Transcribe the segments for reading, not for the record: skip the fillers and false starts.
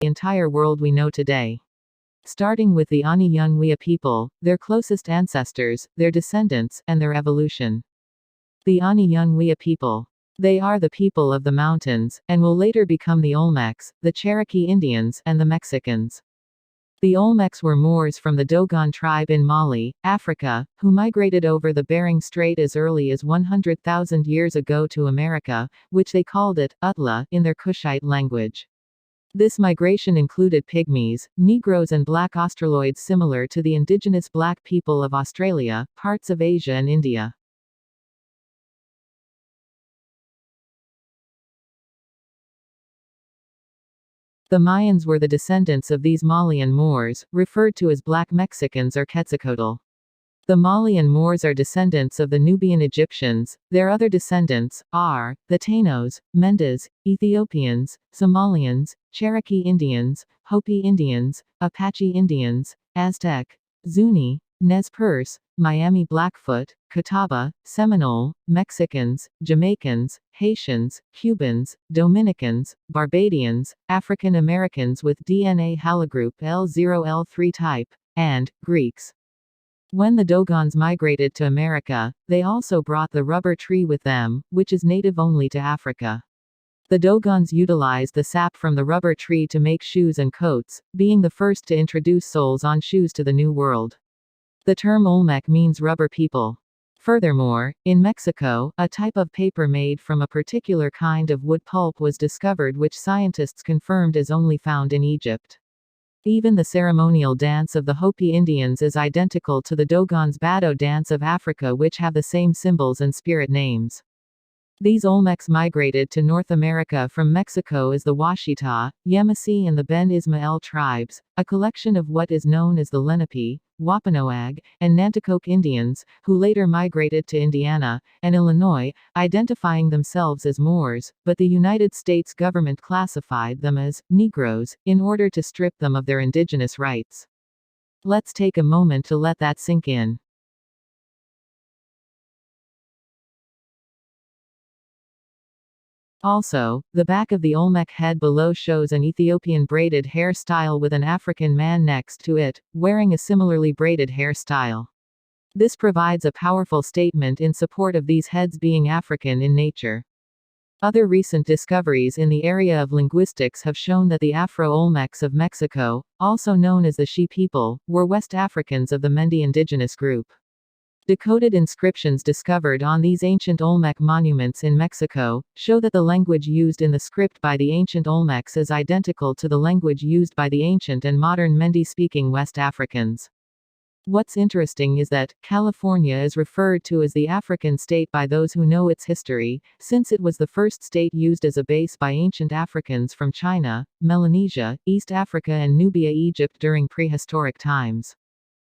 the entire world we know today. Starting with the ANI-YUN-WIYA people, their closest ancestors, their descendants, and their evolution. The ANI-YUN-WIYA people. They are the people of the mountains, and will later become the Olmecs, the Cherokee Indians, and the Mexicans. The Olmecs were Moors from the Dogon tribe in Mali, Africa, who migrated over the Bering Strait as early as 100,000 years ago to America, which they called it, Utla, in their Kushite language. This migration included Pygmies, Negroes and black Australoids similar to the indigenous black people of Australia, parts of Asia and India. The Mayans were the descendants of these Malian Moors, referred to as Black Mexicans or Quetzalcoatl. The Malian Moors are descendants of the Nubian Egyptians. Their other descendants are the Tainos, Mendas, Ethiopians, Somalians, Cherokee Indians, Hopi Indians, Apache Indians, Aztec, Zuni, Nez Perce, Miami Blackfoot, Catawba, Seminole, Mexicans, Jamaicans, Haitians, Cubans, Dominicans, Barbadians, African Americans with DNA haplogroup L0L3 type, and Greeks. When the Dogons migrated to America, they also brought the rubber tree with them, which is native only to Africa. The Dogons utilized the sap from the rubber tree to make shoes and coats, being the first to introduce soles on shoes to the New World. The term Olmec means rubber people. Furthermore, in Mexico, a type of paper made from a particular kind of wood pulp was discovered, which scientists confirmed is only found in Egypt. Even the ceremonial dance of the Hopi Indians is identical to the Dogon's Bado dance of Africa, which have the same symbols and spirit names. These Olmecs migrated to North America from Mexico as the Washita, Yamasee and the Ben Ismael tribes, a collection of what is known as the Lenape, Wampanoag, and Nanticoke Indians, who later migrated to Indiana and Illinois, identifying themselves as Moors, but the United States government classified them as Negroes, in order to strip them of their indigenous rights. Let's take a moment to let that sink in. Also, the back of the Olmec head below shows an Ethiopian braided hair style with an African man next to it, wearing a similarly braided hair style. This provides a powerful statement in support of these heads being African in nature. Other recent discoveries in the area of linguistics have shown that the Afro-Olmecs of Mexico, also known as the She people, were West Africans of the Mende indigenous group. Decoded inscriptions discovered on these ancient Olmec monuments in Mexico show that the language used in the script by the ancient Olmecs is identical to the language used by the ancient and modern Mende-speaking West Africans. What's interesting is that California is referred to as the African state by those who know its history, since it was the first state used as a base by ancient Africans from China, Melanesia, East Africa and Nubia, Egypt during prehistoric times.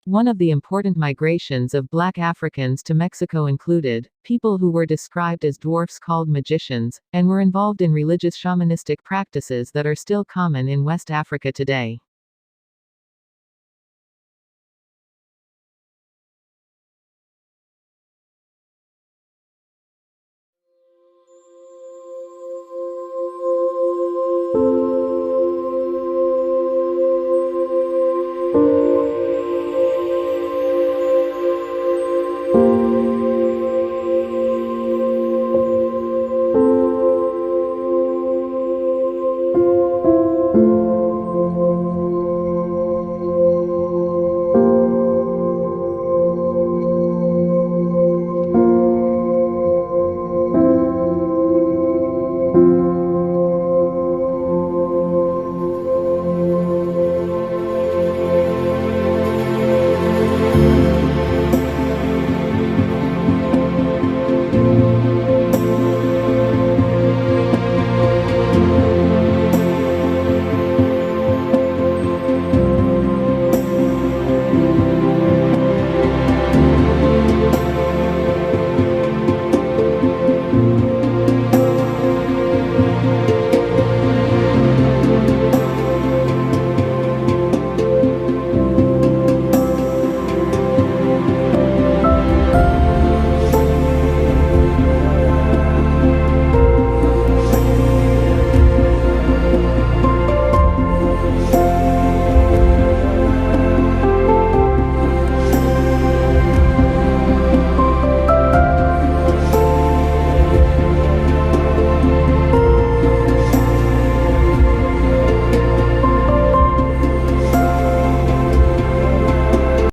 One of the important migrations of black Africans to Mexico included people who were described as dwarfs called magicians, and were involved in religious shamanistic practices that are still common in West Africa today.